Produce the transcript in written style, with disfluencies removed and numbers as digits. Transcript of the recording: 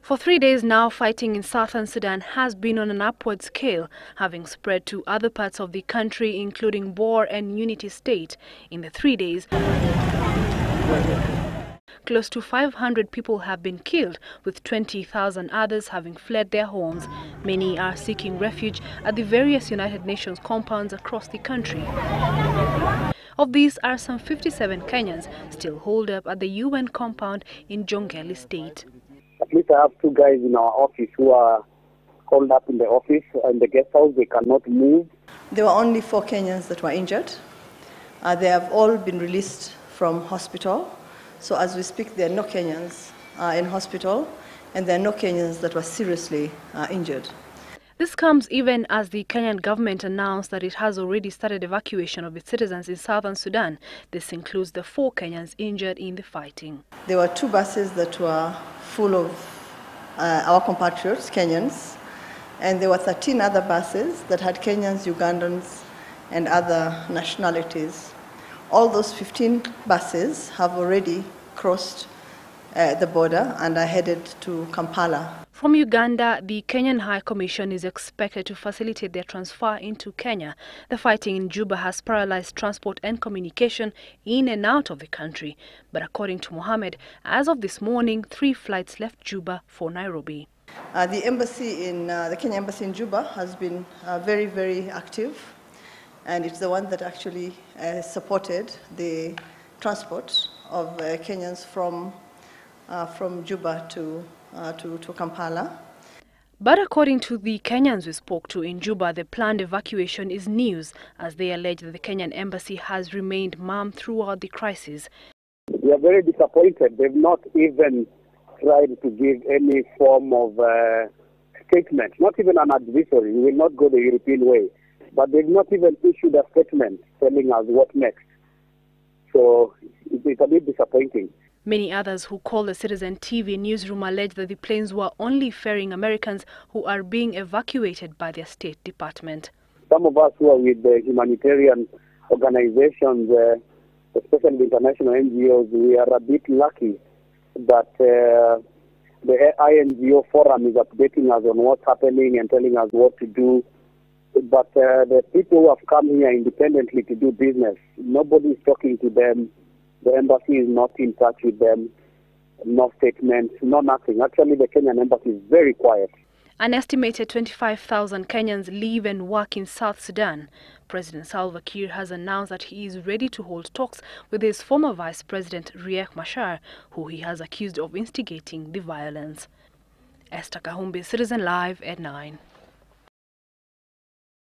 For 3 days now, fighting in southern Sudan has been on an upward scale, having spread to other parts of the country, including Bor and Unity State. In the 3 days, close to 500 people have been killed, with 20,000 others having fled their homes. Many are seeking refuge at the various United Nations compounds across the country. Of these are some 57 Kenyans still holed up at the UN compound in Jongeli State. At least I have 2 guys in our office who are called up in the office and the guest house. They cannot move. There were only 4 Kenyans that were injured. They have all been released from hospital. So as we speak, there are no Kenyans in hospital, and there are no Kenyans that were seriously injured. This comes even as the Kenyan government announced that it has already started evacuation of its citizens in southern Sudan. This includes the 4 Kenyans injured in the fighting. There were 2 buses that were full of our compatriots, Kenyans, and there were 13 other buses that had Kenyans, Ugandans, and other nationalities. All those 15 buses have already crossed the border and are headed to Kampala. From Uganda, the Kenyan High Commission is expected to facilitate their transfer into Kenya. The fighting in Juba has paralyzed transport and communication in and out of the country. But according to Mohammed, as of this morning, 3 flights left Juba for Nairobi. The Kenyan embassy in Juba has been very, very active, and it's the one that actually supported the transport of Kenyans from Juba to Kampala. But according to the Kenyans we spoke to in Juba, the planned evacuation is news, as they allege that the Kenyan embassy has remained mum throughout the crisis. We are very disappointed. They've not even tried to give any form of statement, not even an advisory. We will not go the European way. But they've not even issued a statement telling us what next. So it's a bit disappointing. Many others who call the Citizen TV newsroom allege that the planes were only ferrying Americans who are being evacuated by their State Department. Some of us who are with the humanitarian organizations, especially the international NGOs, we are a bit lucky that the INGO forum is updating us on what's happening and telling us what to do. But the people who have come here independently to do business, nobody is talking to them. The embassy is not in touch with them. No statements, no nothing. Actually, the Kenyan embassy is very quiet. An estimated 25,000 Kenyans live and work in South Sudan. President Salva Kiir has announced that he is ready to hold talks with his former Vice President Riek Machar, who he has accused of instigating the violence. Esther Kahumbi, Citizen Live at 9.